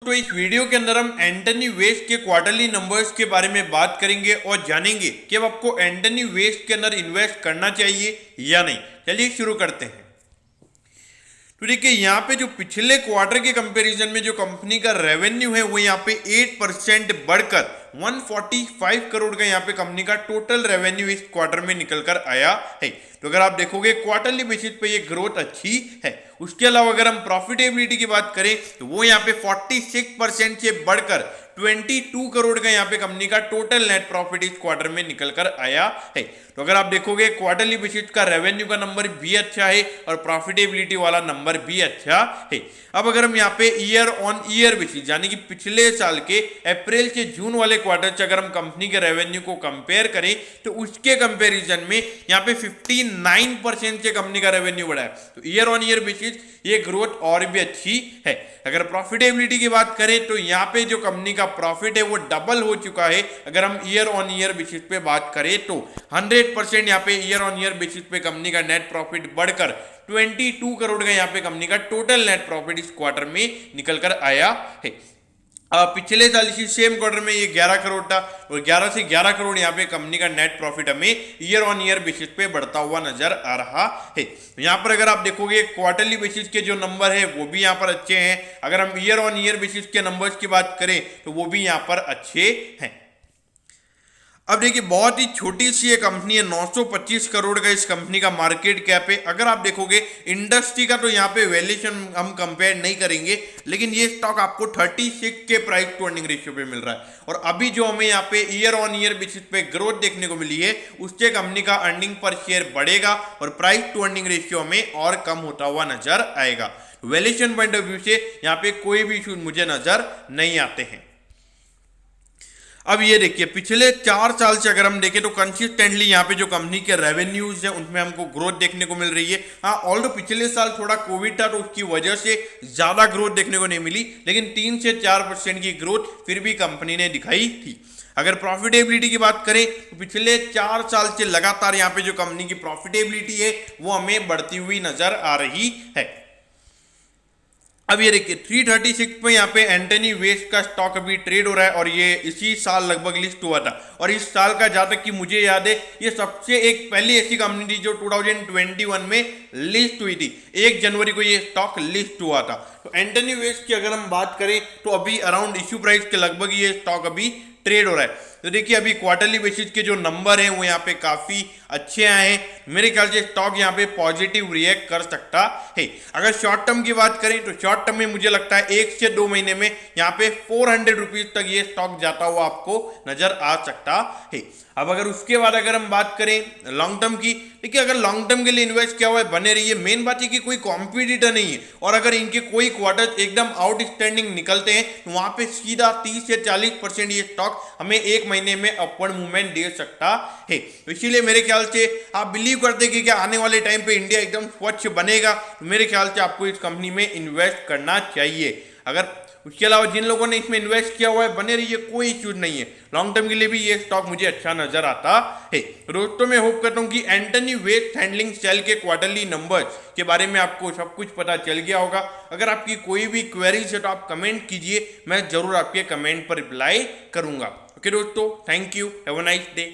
दोस्तों इस वीडियो के अंदर हम एंटनी वेस्ट के क्वार्टरली नंबर्स के बारे में बात करेंगे और जानेंगे कि अब आपको एंटनी वेस्ट के अंदर इन्वेस्ट करना चाहिए या नहीं। चलिए शुरू करते हैं। तो देखिए यहाँ पे जो पिछले क्वार्टर के कंपैरिजन में जो कंपनी का रेवेन्यू है वो यहाँ पे 8% बढ़कर 145 करोड़ का यहाँ पे कंपनी का टोटल रेवेन्यू इस क्वार्टर में निकल कर आया है। तो अगर आप देखोगे क्वार्टरली बेसिस पे ये ग्रोथ अच्छी है। उसके अलावा अगर हम प्रॉफिटेबिलिटी की बात करें तो वो यहाँ पे 46% से बढ़कर 22 करोड़ का यहाँ पे कंपनी का टोटल नेट प्रॉफिट इस क्वार्टर में निकल कर आया है। तो अगर आप देखोगे क्वार्टरली बेसिस का रेवेन्यू का नंबर भी अच्छा है और प्रॉफिटेबिलिटी वाला नंबर भी अच्छा है। अब अगर हम यहाँ पे ईयर ऑन ईयर बेसिस यानी कि पिछले साल के अप्रैल से जून वाले क्वार्टर से अगर हम कंपनी के रेवेन्यू को कंपेयर करें तो उसके कंपैरिजन में यहाँ पे 59% से कंपनी का रेवेन्यू बढ़ा है। तो ईयर ऑन ईयर बेसिस ये ग्रोथ और भी अच्छी है। अगर प्रॉफिटेबिलिटी की बात करें तो यहाँ पे जो कंपनी का प्रॉफिट है वो डबल हो चुका है। अगर हम ईयर ऑन ईयर बेसिस पे बात करें तो 100% यहाँ पे ईयर ऑन ईयर बेसिस पे कंपनी का नेट प्रॉफिट बढ़कर 22 करोड़ का यहाँ पे कंपनी का टोटल नेट प्रॉफिट इस क्वार्टर में निकल कर आया है। पिछले साल इसी सेम क्वार्टर में ये 11 करोड़ था और 11 से 11 करोड़ यहाँ पे कंपनी का नेट प्रॉफिट हमें ईयर ऑन ईयर बेसिस पे बढ़ता हुआ नजर आ रहा है। यहाँ पर अगर आप देखोगे क्वार्टरली बेसिस के जो नंबर है वो भी यहाँ पर अच्छे हैं। अगर हम ईयर ऑन ईयर बेसिस के नंबर्स की बात करें तो वो भी यहाँ पर अच्छे हैं। अब देखिए बहुत ही छोटी सी ये कंपनी है, 925 करोड़ का इस कंपनी का मार्केट कैप है। अगर आप देखोगे इंडस्ट्री का तो यहाँ पे वैल्यूएशन हम कंपेयर नहीं करेंगे, लेकिन ये स्टॉक आपको 36 के प्राइस टू अर्निंग रेशियो पे मिल रहा है। और अभी जो हमें यहाँ पे ईयर ऑन ईयर बेसिस पे ग्रोथ देखने को मिली है उससे कंपनी का अर्निंग पर शेयर बढ़ेगा और प्राइस टू अर्निंग रेशियो में और कम होता हुआ नजर आएगा। वैल्यूएशन पॉइंट ऑफ व्यू से यहाँ पे कोई भी इशू मुझे नजर नहीं आते हैं। अब ये देखिए पिछले 4 साल से अगर हम देखें तो कंसिस्टेंटली यहाँ पे जो कंपनी के रेवेन्यूज है उनमें हमको ग्रोथ देखने को मिल रही है। हाँ ऑल्दो पिछले साल थोड़ा कोविड था तो उसकी वजह से ज्यादा ग्रोथ देखने को नहीं मिली, लेकिन 3 से 4% की ग्रोथ फिर भी कंपनी ने दिखाई थी। अगर प्रॉफिटेबिलिटी की बात करें तो पिछले 4 साल से लगातार यहाँ पे जो कंपनी की प्रॉफिटेबिलिटी है वो हमें बढ़ती हुई नजर आ रही है। अब ये देखिए 336 पे यहाँ पे एंटनी वेस्ट का स्टॉक अभी ट्रेड हो रहा है और ये इसी साल लगभग लिस्ट हुआ था। और इस साल का जहां तक कि मुझे याद है ये सबसे एक पहली ऐसी कंपनी थी जो 2021 में लिस्ट हुई थी। 1 जनवरी को ये स्टॉक लिस्ट हुआ था। तो एंटनी वेस्ट की अगर हम बात करें तो अभी अराउंड इश्यू प्राइस के लगभग ये स्टॉक अभी ट्रेड हो रहा है। तो देखिए अभी क्वार्टरली बेसिस के जो नंबर हैं वो यहाँ पे काफी अच्छे आए हैं। मेरे ख्याल से स्टॉक यहाँ पे पॉजिटिव रिएक्ट कर सकता है। अगर शॉर्ट टर्म की बात करें तो शॉर्ट टर्म में मुझे लगता है 1 से 2 महीने में यहाँ पे 400 रुपीज तक ये स्टॉक जाता हुआ आपको नजर आ सकता है। अब अगर उसके बाद अगर हम बात करें लॉन्ग टर्म की, देखिए अगर लॉन्ग टर्म के लिए इन्वेस्ट किया हुआ है बने रहिए। मेन बात है कि कोई कॉम्पिटिटर नहीं है और अगर इनके कोई क्वार्टर एकदम आउटस्टैंडिंग निकलते हैं तो वहां पे सीधा 30 से 40% ये स्टॉक हमें 1 महीने में अपवर्ड मूवमेंट दे सकता है। तो इसीलिए मेरे ख्याल से आप बिलीव करते कि क्या आने वाले टाइम पे इंडिया एकदम स्वच्छ बनेगा, तो मेरे ख्याल से आपको इस कंपनी में इन्वेस्ट करना चाहिए। अगर उसके अलावा जिन लोगों ने इसमें इन्वेस्ट किया हुआ है बने रहिए, कोई इश्यूज नहीं है। लॉन्ग टर्म के लिए भी ये स्टॉक मुझे अच्छा नजर आता है। दोस्तों मैं होप करता हूं कि एंटनी वेस्ट हैंडलिंग सेल के क्वार्टरली नंबर्स के बारे में आपको सब कुछ पता चल गया होगा। अगर आपकी कोई भी क्वेरीज है तो आप कमेंट कीजिए, मैं जरूर आपके कमेंट पर रिप्लाई करूंगा। ओके दोस्तों, thank you, have a nice day.